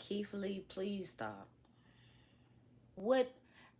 Keith Lee, please stop. What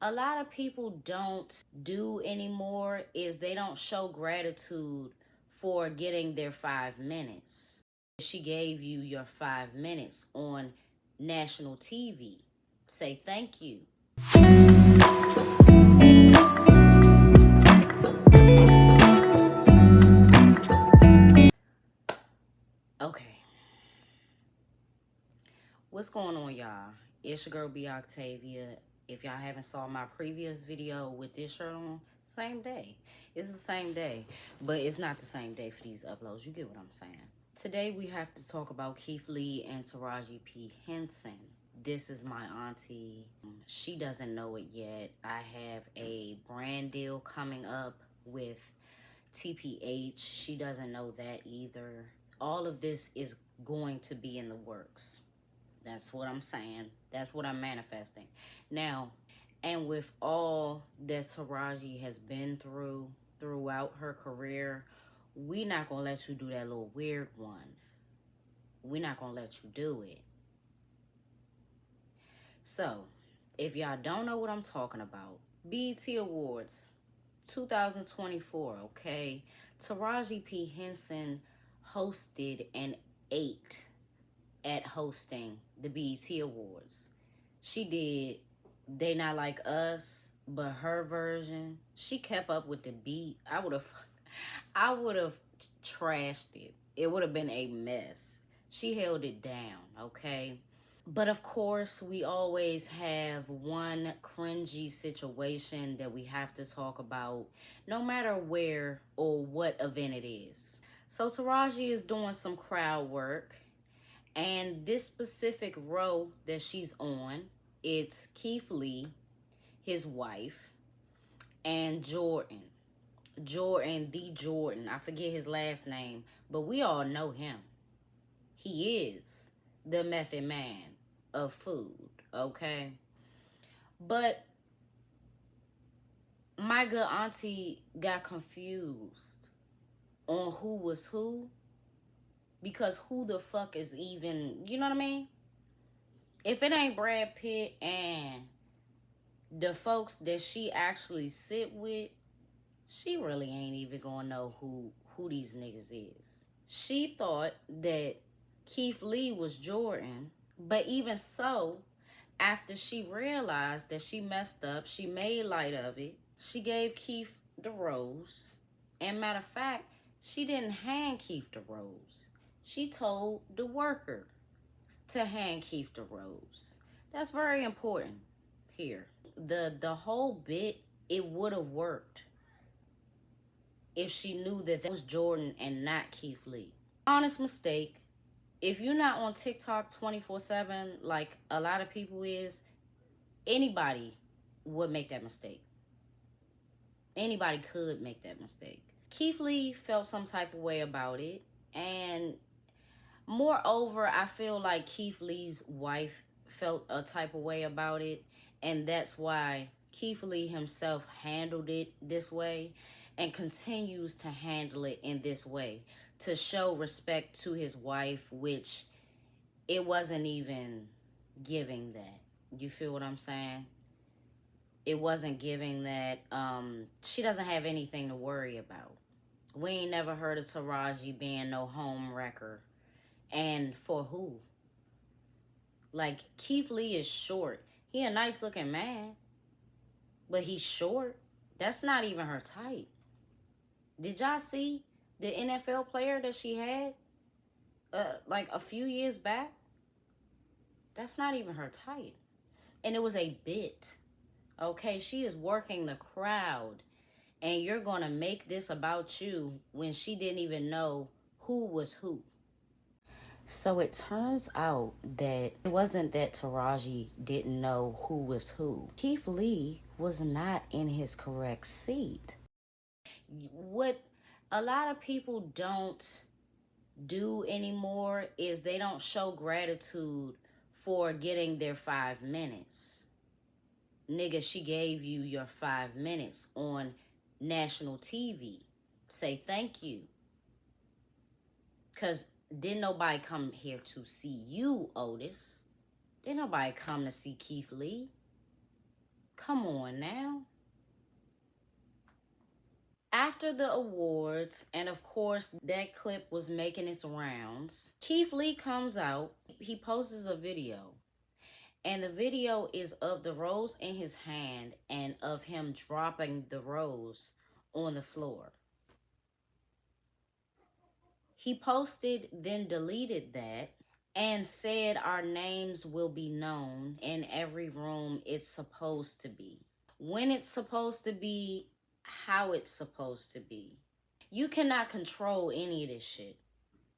a lot of people don't do anymore is they don't show gratitude for getting their 5 minutes. She gave you your 5 minutes on national TV. Say thank you. Okay. What's going on, y'all? It's your girl B Octavia. If y'all haven't saw my previous video with this shirt on, same day. It's the same day, but it's not the same day for these uploads. You get what I'm saying? Today we have to talk about Keith Lee and Taraji P. Henson. This is my auntie. She doesn't know it yet. I have a brand deal coming up with TPH. She doesn't know that either. All of this is going to be in the works. That's what I'm saying. That's what I'm manifesting. Now, and with all that Taraji has been through throughout her career, we not going to let you do that little weird one. We not going to let you do it. So, if y'all don't know what I'm talking about, BET Awards 2024, okay? Taraji P. Henson hosted and ate at hosting the BET Awards. She did They Not Like Us, but her version, she kept up with the beat. I would have trashed it. It would have been a mess. She held it down, okay? But of course, we always have one cringy situation that we have to talk about, no matter where or what event it is. So Taraji is doing some crowd work. And this specific row that she's on, it's Keith Lee, his wife, and Jordan. Jordan. I forget his last name, but we all know him. He is the Method Man of food, okay? But my good auntie got confused on who was who. Because who the fuck is even, you know what I mean? If it ain't Brad Pitt and the folks that she actually sit with, she really ain't even gonna know who these niggas is. She thought that Keith Lee was Jordan, but even so, after she realized that she messed up, she made light of it, she gave Keith the rose. And matter of fact, she didn't hand Keith the rose. She told the worker to hand Keith the rose. That's very important here. The whole bit, it would have worked if she knew that was Jordan and not Keith Lee. Honest mistake. If you're not on TikTok 24/7 like a lot of people is, anybody would make that mistake. Anybody could make that mistake. Keith Lee felt some type of way about it, and moreover, I feel like Keith Lee's wife felt a type of way about it, and that's why Keith Lee himself handled it this way and continues to handle it in this way to show respect to his wife, which it wasn't even giving that. You feel what I'm saying? It wasn't giving that. She doesn't have anything to worry about. We ain't never heard of Taraji being no home wrecker. And for who? Like, Keith Lee is short. He a nice looking man, but he's short. That's not even her type. Did y'all see the NFL player that she had like a few years back? That's not even her type. And it was a bit. Okay, she is working the crowd. And you're going to make this about you when she didn't even know who was who. So it turns out that it wasn't that Taraji didn't know who was who. Keith Lee was not in his correct seat. What a lot of people don't do anymore is they don't show gratitude for getting their 5 minutes. Nigga, she gave you your 5 minutes on national TV. Say thank you. Because didn't nobody come here to see you, Otis. Didn't nobody come to see Keith Lee. Come on now. After the awards, and of course that clip was making its rounds, Keith Lee comes out. He posts a video. And the video is of the rose in his hand and of him dropping the rose on the floor. He posted, then deleted that, and said our names will be known in every room it's supposed to be. When it's supposed to be, how it's supposed to be. You cannot control any of this shit.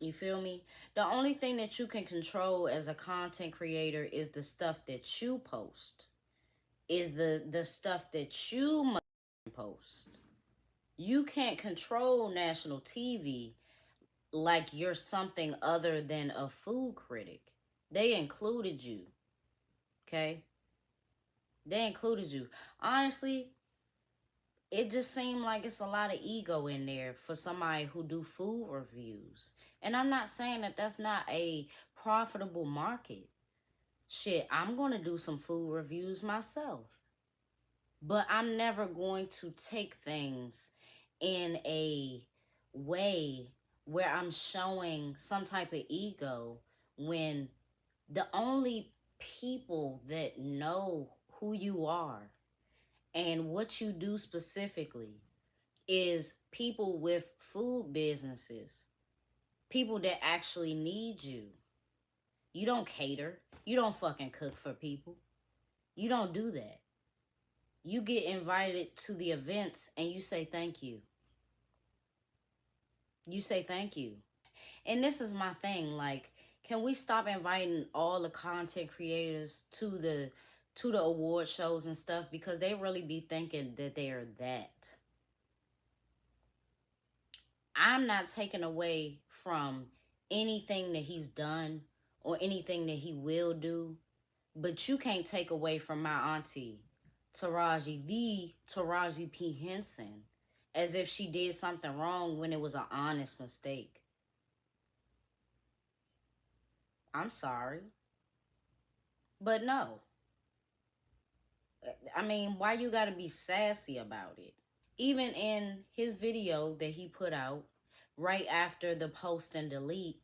You feel me? The only thing that you can control as a content creator is the stuff that you post. Is the stuff that you post. You can't control national TV like you're something other than a food critic. They included you. Okay? They included you. Honestly, it just seemed like it's a lot of ego in there for somebody who do food reviews. And I'm not saying that that's not a profitable market. Shit, I'm going to do some food reviews myself. But I'm never going to take things in a way where I'm showing some type of ego when the only people that know who you are and what you do specifically is people with food businesses, people that actually need you. You don't cater. You don't fucking cook for people. You don't do that. You get invited to the events and you say thank you. You say thank you. And this is my thing, like, can we stop inviting all the content creators to the award shows and stuff, because they really be thinking that they are that. I'm not taking away from anything that he's done or anything that he will do, but you can't take away from my auntie, Taraji, the Taraji P. Henson, as if she did something wrong when it was an honest mistake. I'm sorry. But no. I mean, why you gotta be sassy about it? Even in his video that he put out right after the post and delete,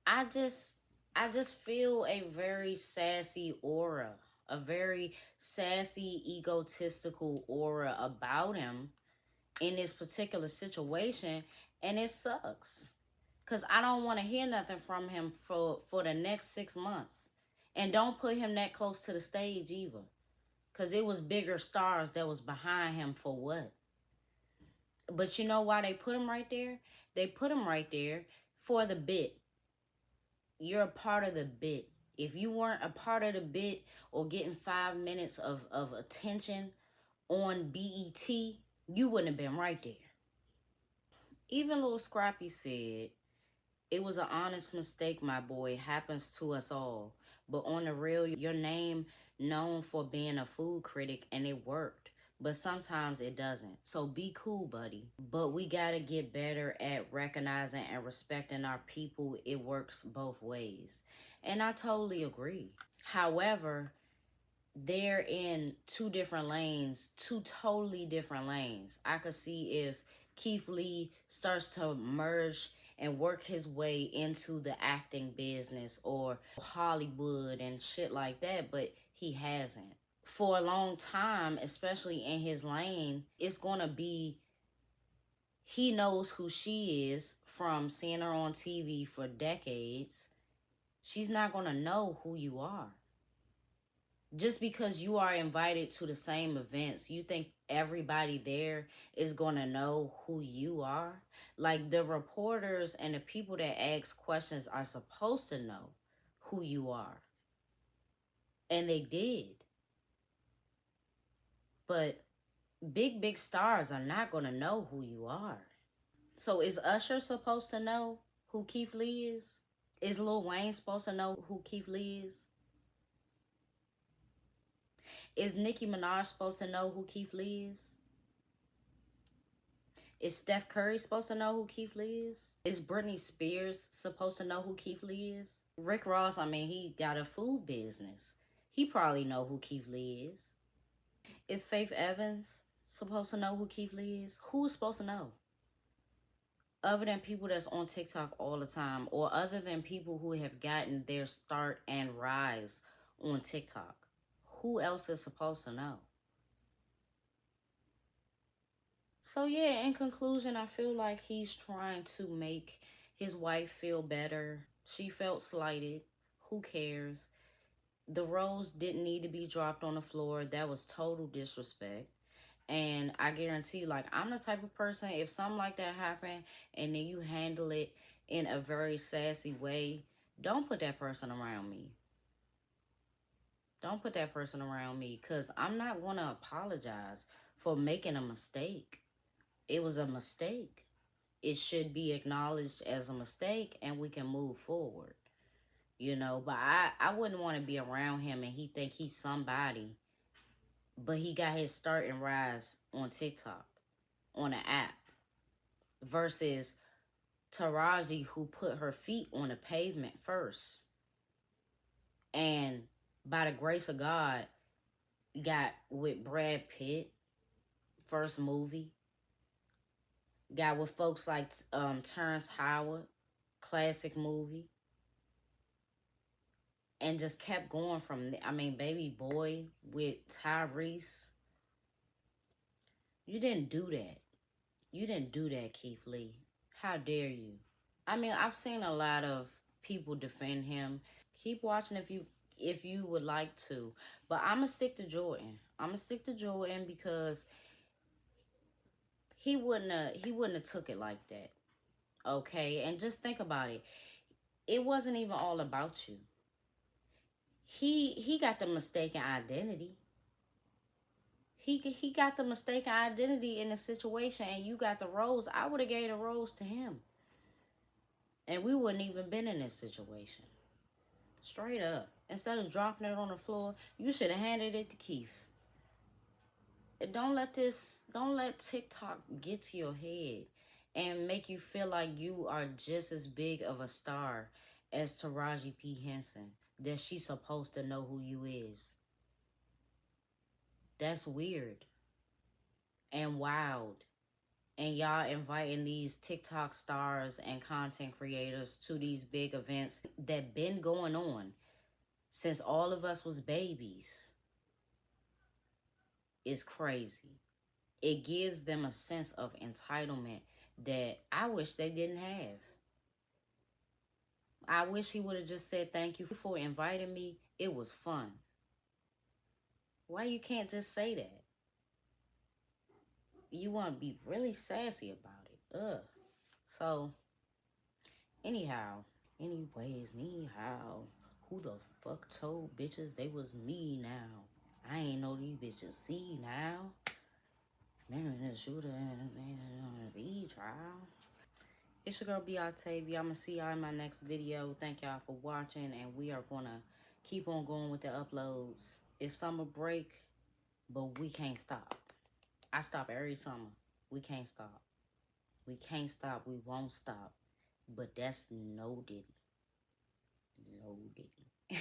I just feel a very sassy aura, a very sassy, egotistical aura about him in this particular situation, and it sucks. Because I don't want to hear nothing from him for the next 6 months. And don't put him that close to the stage either. Because it was bigger stars that was behind him for what? But you know why they put him right there? They put him right there for the bit. You're a part of the bit. If you weren't a part of the bit or getting 5 minutes of attention on BET, you wouldn't have been right there. Even Lil Scrappy said, "It was an honest mistake, my boy. Happens to us all. But on the real, your name known for being a food critic, and it worked. But sometimes it doesn't. So be cool, buddy. But we gotta get better at recognizing and respecting our people. It works both ways." And I totally agree. However, they're in two different lanes, two totally different lanes. I could see if Keith Lee starts to merge and work his way into the acting business or Hollywood and shit like that, but he hasn't. For a long time, especially in his lane, it's gonna be, he knows who she is from seeing her on TV for decades. She's not gonna know who you are. Just because you are invited to the same events, you think everybody there is going to know who you are? Like, the reporters and the people that ask questions are supposed to know who you are. And they did. But big stars are not going to know who you are. So is Usher supposed to know who Keith Lee is? Is Lil Wayne supposed to know who Keith Lee is? Is Nicki Minaj supposed to know who Keith Lee is? Is Steph Curry supposed to know who Keith Lee is? Is Britney Spears supposed to know who Keith Lee is? Rick Ross, I mean, he got a food business. He probably know who Keith Lee is. Is Faith Evans supposed to know who Keith Lee is? Who's supposed to know? Other than people that's on TikTok all the time, or other than people who have gotten their start and rise on TikTok. Who else is supposed to know? So yeah, in conclusion, I feel like he's trying to make his wife feel better. She felt slighted. Who cares? The rose didn't need to be dropped on the floor. That was total disrespect. And I guarantee, like, I'm the type of person, if something like that happened and then you handle it in a very sassy way, don't put that person around me. Don't put that person around me, because I'm not going to apologize for making a mistake. It was a mistake. It should be acknowledged as a mistake and we can move forward. You know, but I wouldn't want to be around him and he think he's somebody, but he got his start and rise on TikTok, on an app, versus Taraji, who put her feet on the pavement first, and by the grace of God, got with Brad Pitt, first movie, got with folks like Terrence Howard, classic movie, and just kept going from there. I mean, Baby Boy with Tyrese. You didn't do that. You didn't do that, Keith Lee. How dare you? I mean, I've seen a lot of people defend him. Keep watching if you would like to. But I'm going to stick to Jordan. I'm going to stick to Jordan because he wouldn't have took it like that. Okay? And just think about it. It wasn't even all about you. He got the mistaken identity. He got the mistaken identity in the situation, and you got the rose. I would have gave the rose to him. And we wouldn't even been in this situation. Straight up. Instead of dropping it on the floor, you should have handed it to Keith. Don't let TikTok get to your head and make you feel like you are just as big of a star as Taraji P. Henson, that she's supposed to know who you is. That's weird and wild. And y'all inviting these TikTok stars and content creators to these big events that been going on since all of us was babies is crazy. It gives them a sense of entitlement that I wish they didn't have. I wish he would have just said, thank you for inviting me. It was fun. Why you can't just say that? You want to be really sassy about it. Ugh. So, anyways, who the fuck told bitches they was me now? I ain't know these bitches see now. Man, the shooter be trial. It's your girl B Octavia. I'ma see y'all in my next video. Thank y'all for watching, and we are gonna keep on going with the uploads. It's summer break, but we can't stop. I stop every summer. We can't stop. We can't stop. We won't stop. But that's no diddy. No diddy.